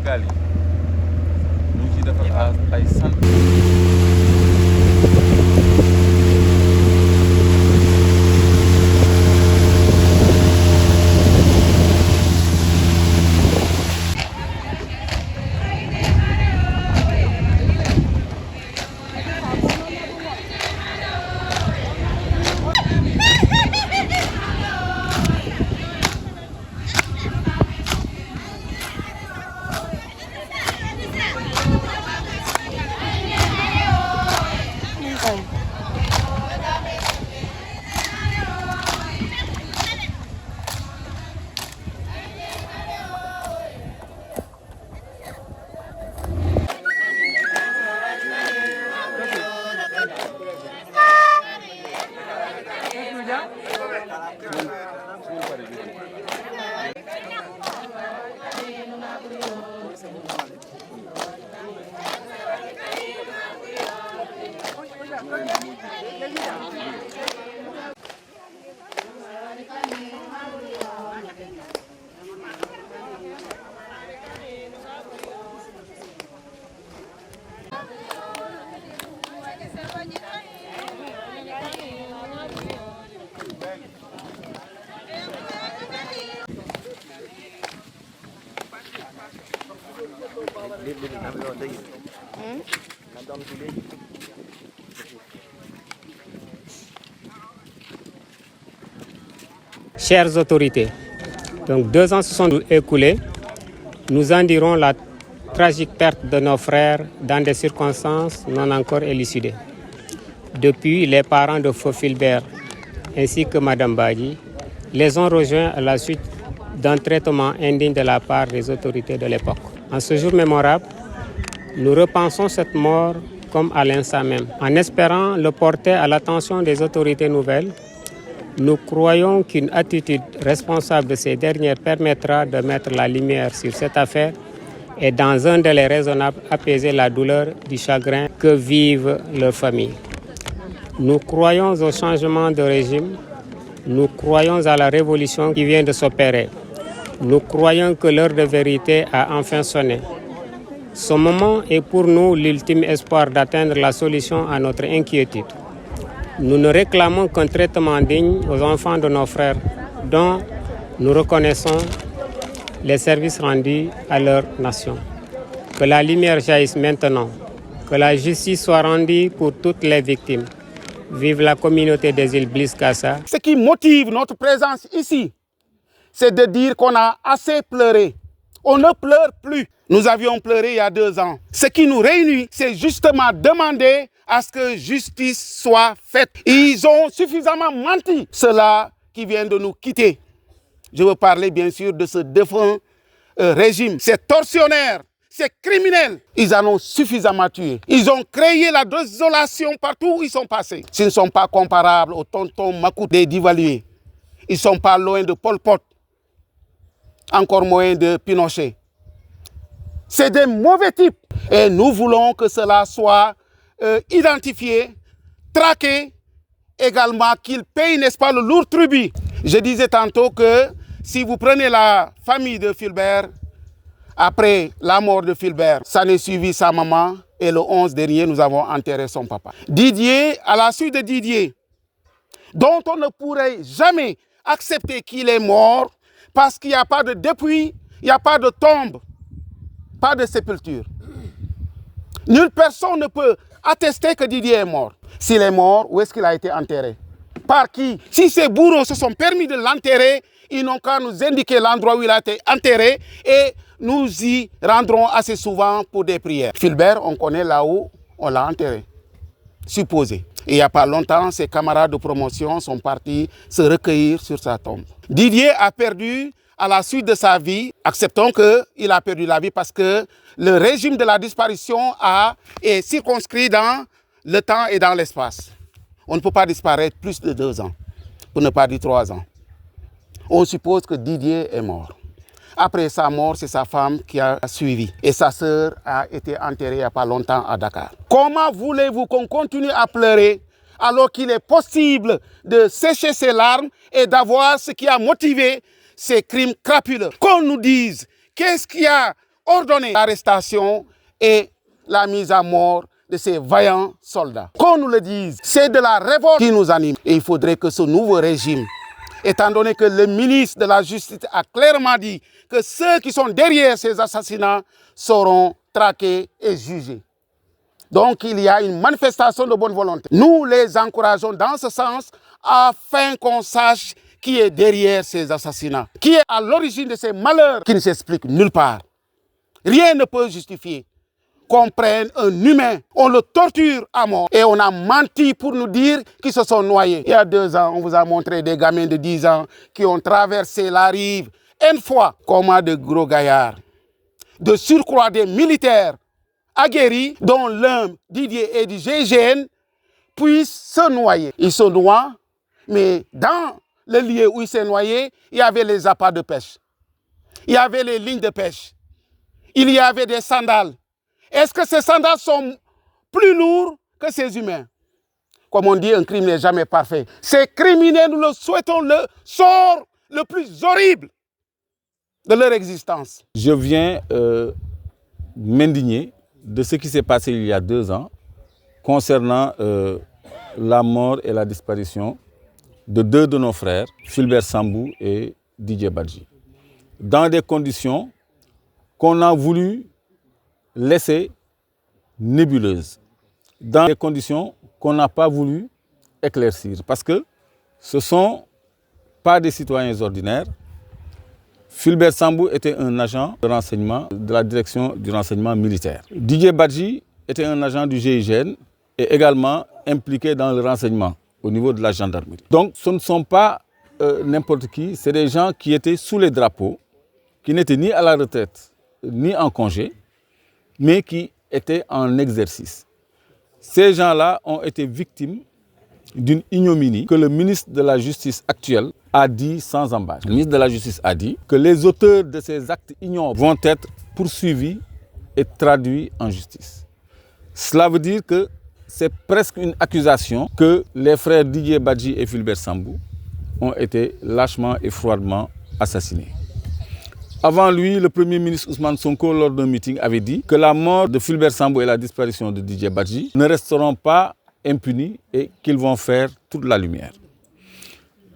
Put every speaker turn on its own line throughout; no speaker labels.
gaal yi ñu ngi ciy defar ay sant.
Chères autorités, donc 2 ans se sont écoulés. Nous en dirons la tragique perte de nos frères dans des circonstances non encore élucidées. Depuis, les parents de Feu Fulbert ainsi que Madame Badji les ont rejoints à la suite d'un traitement indigne de la part des autorités de l'époque. En ce jour mémorable, nous repensons cette mort comme à l'instant même. En espérant le porter à l'attention des autorités nouvelles, nous croyons qu'une attitude responsable de ces dernières permettra de mettre la lumière sur cette affaire et dans un délai raisonnable apaiser la douleur du chagrin que vivent leurs familles. Nous croyons au changement de régime, nous croyons à la révolution qui vient de s'opérer. Nous croyons que l'heure de vérité a enfin sonné. Ce moment est pour nous l'ultime espoir d'atteindre la solution à notre inquiétude. Nous ne réclamons qu'un traitement digne aux enfants de nos frères dont nous reconnaissons les services rendus à leur nation. Que la lumière jaillisse maintenant, que la justice soit rendue pour toutes les victimes. Vive la communauté des îles Bliss Casa.
Ce qui motive notre présence ici, c'est de dire qu'on a assez pleuré. On ne pleure plus. Nous avions pleuré il y a 2 ans. Ce qui nous réunit, c'est justement demander à ce que justice soit faite. Ils ont suffisamment menti, ceux-là qui viennent de nous quitter. Je veux parler bien sûr de ce défunt régime. Ces tortionnaires, ces criminels, ils en ont suffisamment tué. Ils ont créé la désolation partout où ils sont passés. Ils ne sont pas comparables aux tontons Macoute des Duvalier. Ils ne sont pas loin de Pol Pot, encore moins de Pinochet. C'est des mauvais types. Et nous voulons que cela soit identifié, traqué, également qu'ils payent, n'est-ce pas, le lourd tribut. Je disais tantôt que si vous prenez la famille de Fulbert, après la mort de Fulbert, ça n'est suivi sa maman et le 11 dernier, nous avons enterré son papa. Didier, à la suite de Didier, dont on ne pourrait jamais accepter qu'il est mort parce qu'il n'y a pas de dépouille, il n'y a pas de tombe, pas de sépulture. Nulle personne ne peut attester que Didier est mort. S'il est mort, où est-ce qu'il a été enterré? Par qui? Si ces bourreaux se sont permis de l'enterrer, ils n'ont qu'à nous indiquer l'endroit où il a été enterré et nous y rendrons assez souvent pour des prières. Fulbert, on connaît là où on l'a enterré, supposé. Et il n'y a pas longtemps, ses camarades de promotion sont partis se recueillir sur sa tombe. Didier a perdu, à la suite de sa vie, acceptons qu'il a perdu la vie parce que le régime de la disparition est circonscrit dans le temps et dans l'espace. On ne peut pas disparaître plus de 2 ans, pour ne pas dire 3 ans. On suppose que Didier est mort. Après sa mort, c'est sa femme qui a suivi. Et sa sœur a été enterrée il n'y a pas longtemps à Dakar. Comment voulez-vous qu'on continue à pleurer alors qu'il est possible de sécher ses larmes et d'avoir ce qui a motivé ces crimes crapuleux? Qu'on nous dise qu'est-ce qui a ordonné l'arrestation et la mise à mort de ces vaillants soldats. Qu'on nous le dise, c'est de la révolte qui nous anime. Et il faudrait que ce nouveau régime, étant donné que le ministre de la Justice a clairement dit que ceux qui sont derrière ces assassinats seront traqués et jugés. Donc il y a une manifestation de bonne volonté. Nous les encourageons dans ce sens afin qu'on sache qui est derrière ces assassinats, qui est à l'origine de ces malheurs qui ne s'expliquent nulle part. Rien ne peut justifier qu'on prenne un humain, on le torture à mort et on a menti pour nous dire qu'ils se sont noyés. Il y a 2 ans, on vous a montré des gamins de 10 ans qui ont traversé la rive une fois. Comment de gros gaillards, de surcroît des militaires aguerris, dont l'un, Didier, est du GIGN, puissent se noyer. Ils se noient, mais dans le lieu où ils s'est noyé, il y avait les appâts de pêche. Il y avait les lignes de pêche. Il y avait des sandales. Est-ce que ces sandales sont plus lourds que ces humains? Comme on dit, un crime n'est jamais parfait. Ces criminels, nous le souhaitons le sort le plus horrible de leur existence.
Je viens m'indigner de ce qui s'est passé il y a 2 ans concernant la mort et la disparition de 2 de nos frères, Fulbert Sambou et Didier Badji, dans des conditions qu'on a voulu laisser nébuleuses, dans des conditions qu'on n'a pas voulu éclaircir, parce que ce ne sont pas des citoyens ordinaires. Fulbert Sambou était un agent de renseignement de la direction du renseignement militaire. Didier Badji était un agent du GIGN et également impliqué dans le renseignement au niveau de la gendarmerie. Donc ce ne sont pas n'importe qui, c'est des gens qui étaient sous les drapeaux, qui n'étaient ni à la retraite ni en congé, mais qui étaient en exercice. Ces gens-là ont été victimes d'une ignominie que le ministre de la Justice actuel a dit sans ambages. Le ministre de la Justice a dit que les auteurs de ces actes ignobles vont être poursuivis et traduits en justice. Cela veut dire que c'est presque une accusation que les frères Didier Badji et Fulbert Sambou ont été lâchement et froidement assassinés. Avant lui, le Premier ministre Ousmane Sonko, lors d'un meeting, avait dit que la mort de Fulbert Sambou et la disparition de Didier Badji ne resteront pas impunis et qu'ils vont faire toute la lumière.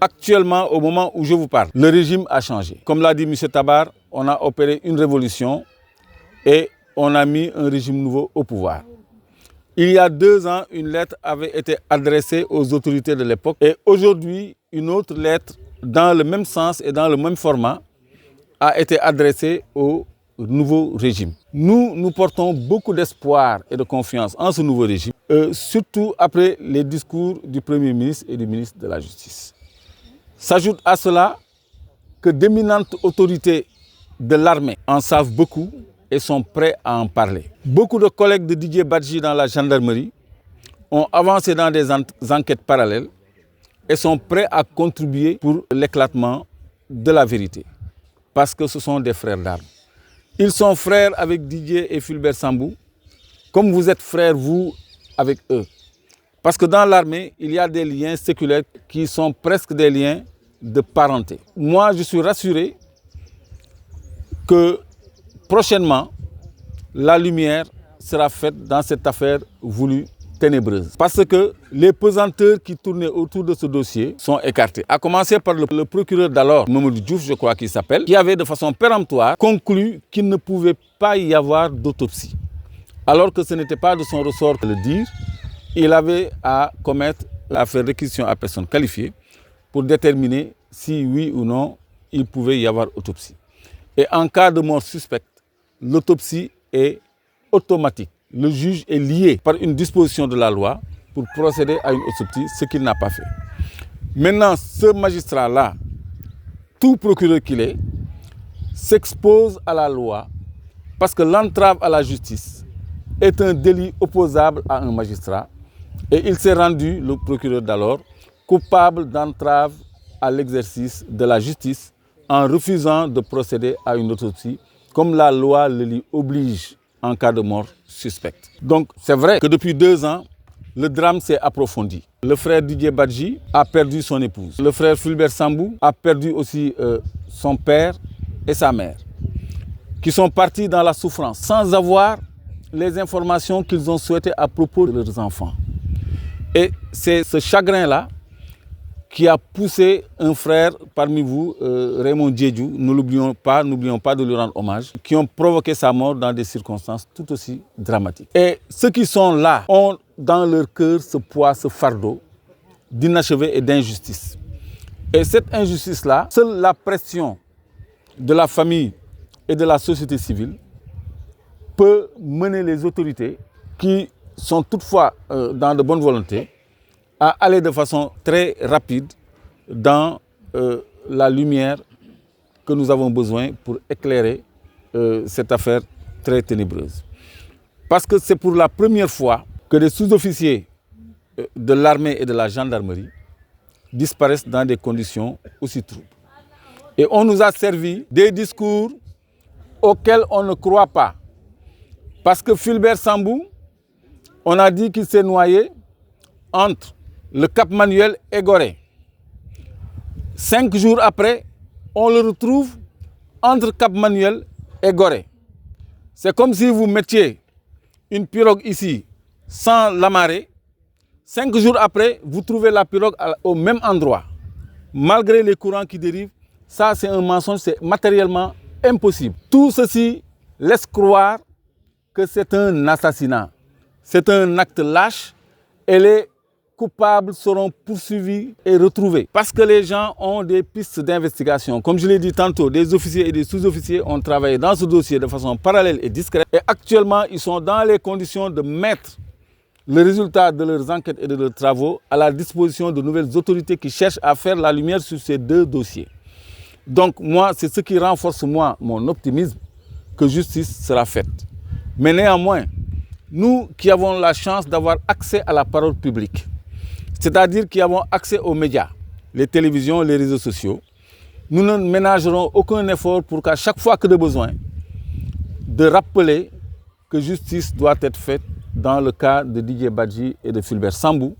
Actuellement, au moment où je vous parle, le régime a changé. Comme l'a dit M. Tabar, on a opéré une révolution et on a mis un régime nouveau au pouvoir. Il y a 2 ans, une lettre avait été adressée aux autorités de l'époque et aujourd'hui, une autre lettre dans le même sens et dans le même format a été adressée au nouveau régime. Nous portons beaucoup d'espoir et de confiance en ce nouveau régime, surtout après les discours du Premier ministre et du ministre de la Justice. S'ajoute à cela que d'éminentes autorités de l'armée en savent beaucoup et sont prêts à en parler. Beaucoup de collègues de Didier Badji dans la gendarmerie ont avancé dans des enquêtes parallèles et sont prêts à contribuer pour l'éclatement de la vérité. Parce que ce sont des frères d'armes. Ils sont frères avec Didier et Fulbert Sambou, comme vous êtes frères, vous, avec eux. Parce que dans l'armée, il y a des liens séculaires qui sont presque des liens de parenté. Moi, je suis rassuré que prochainement, la lumière sera faite dans cette affaire voulue ténébreuse. Parce que les pesanteurs qui tournaient autour de ce dossier sont écartés. À commencer par le procureur d'alors, Mamadou Diouf, je crois qu'il s'appelle, qui avait de façon péremptoire conclu qu'il ne pouvait pas y avoir d'autopsie. Alors que ce n'était pas de son ressort de le dire, il avait à faire réquisition à personne qualifiée pour déterminer si oui ou non il pouvait y avoir autopsie. Et en cas de mort suspecte, l'autopsie est automatique. Le juge est lié par une disposition de la loi pour procéder à une autopsie, ce qu'il n'a pas fait. Maintenant, ce magistrat-là, tout procureur qu'il est, s'expose à la loi parce que l'entrave à la justice est un délit opposable à un magistrat et il s'est rendu, le procureur d'alors, coupable d'entrave à l'exercice de la justice en refusant de procéder à une autopsie comme la loi le lui oblige en cas de mort suspecte. Donc c'est vrai que depuis 2 ans, le drame s'est approfondi. Le frère Didier Badji a perdu son épouse. Le frère Fulbert Sambou a perdu aussi son père et sa mère, qui sont partis dans la souffrance sans avoir les informations qu'ils ont souhaitées à propos de leurs enfants. Et c'est ce chagrin-là qui a poussé un frère parmi vous, Raymond Diédhiou, n'oublions pas de lui rendre hommage, qui ont provoqué sa mort dans des circonstances tout aussi dramatiques. Et ceux qui sont là ont dans leur cœur ce poids, ce fardeau d'inachevé et d'injustice. Et cette injustice-là, seule la pression de la famille et de la société civile peut mener les autorités, qui sont toutefois dans de bonne volonté, à aller de façon très rapide dans la lumière que nous avons besoin pour éclairer cette affaire très ténébreuse. Parce que c'est pour la première fois que des sous-officiers de l'armée et de la gendarmerie disparaissent dans des conditions aussi troubles. Et on nous a servi des discours auxquels on ne croit pas. Parce que Fulbert Sambou, on a dit qu'il s'est noyé entre le Cap Manuel et Gorée. 5 jours après, on le retrouve entre Cap Manuel et Gorée. C'est comme si vous mettiez une pirogue ici sans l'amarrer. 5 jours après, vous trouvez la pirogue au même endroit. Malgré les courants qui dérivent, ça c'est un mensonge, c'est matériellement impossible. Tout ceci laisse croire que c'est un assassinat. C'est un acte lâche et les coupables seront poursuivis et retrouvés. Parce que les gens ont des pistes d'investigation. Comme je l'ai dit tantôt, des officiers et des sous-officiers ont travaillé dans ce dossier de façon parallèle et discrète. Et actuellement, ils sont dans les conditions de mettre le résultat de leurs enquêtes et de leurs travaux à la disposition de nouvelles autorités qui cherchent à faire la lumière sur ces 2 dossiers. Donc moi, c'est ce qui renforce mon optimisme que justice sera faite. Mais néanmoins, nous qui avons la chance d'avoir accès à la parole publique, c'est-à-dire qui avons accès aux médias, les télévisions, les réseaux sociaux, nous ne ménagerons aucun effort pour qu'à chaque fois que de besoin, de rappeler que justice doit être faite dans le cas de Didier Badji et de Fulbert Sambou,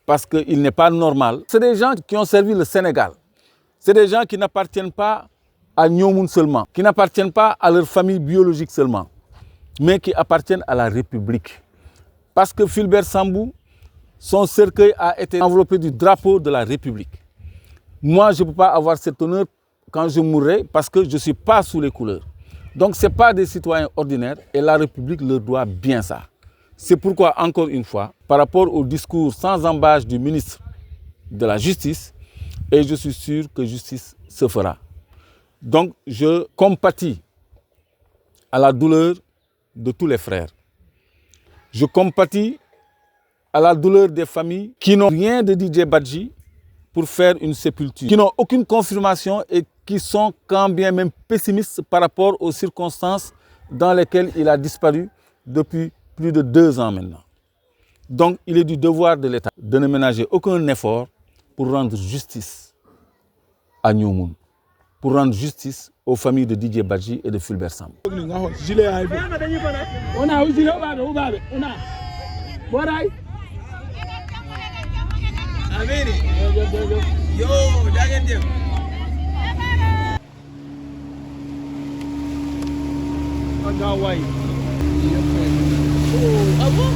parce qu'il n'est pas normal. C'est des gens qui ont servi le Sénégal. C'est des gens qui n'appartiennent pas à Nyomoun seulement, qui n'appartiennent pas à leur famille biologique seulement, mais qui appartiennent à la République. Parce que Fulbert Sambou, son cercueil a été enveloppé du drapeau de la République. Moi, je ne peux pas avoir cet honneur quand je mourrai parce que je ne suis pas sous les couleurs. Donc, ce n'est pas des citoyens ordinaires et la République leur doit bien ça. C'est pourquoi, encore une fois, par rapport au discours sans embâche du ministre de la Justice, et je suis sûr que justice se fera. Donc, je compatis à la douleur de tous les frères. Je compatis à la douleur des familles qui n'ont rien de Didier Badji pour faire une sépulture, qui n'ont aucune confirmation et qui sont quand bien même pessimistes par rapport aux circonstances dans lesquelles il a disparu depuis plus de 2 ans maintenant. Donc, il est du devoir de l'État de ne ménager aucun effort pour rendre justice à Nyomoun, pour rendre justice aux familles de Didier Badji et de Fulbert Sambou.
Ah bon?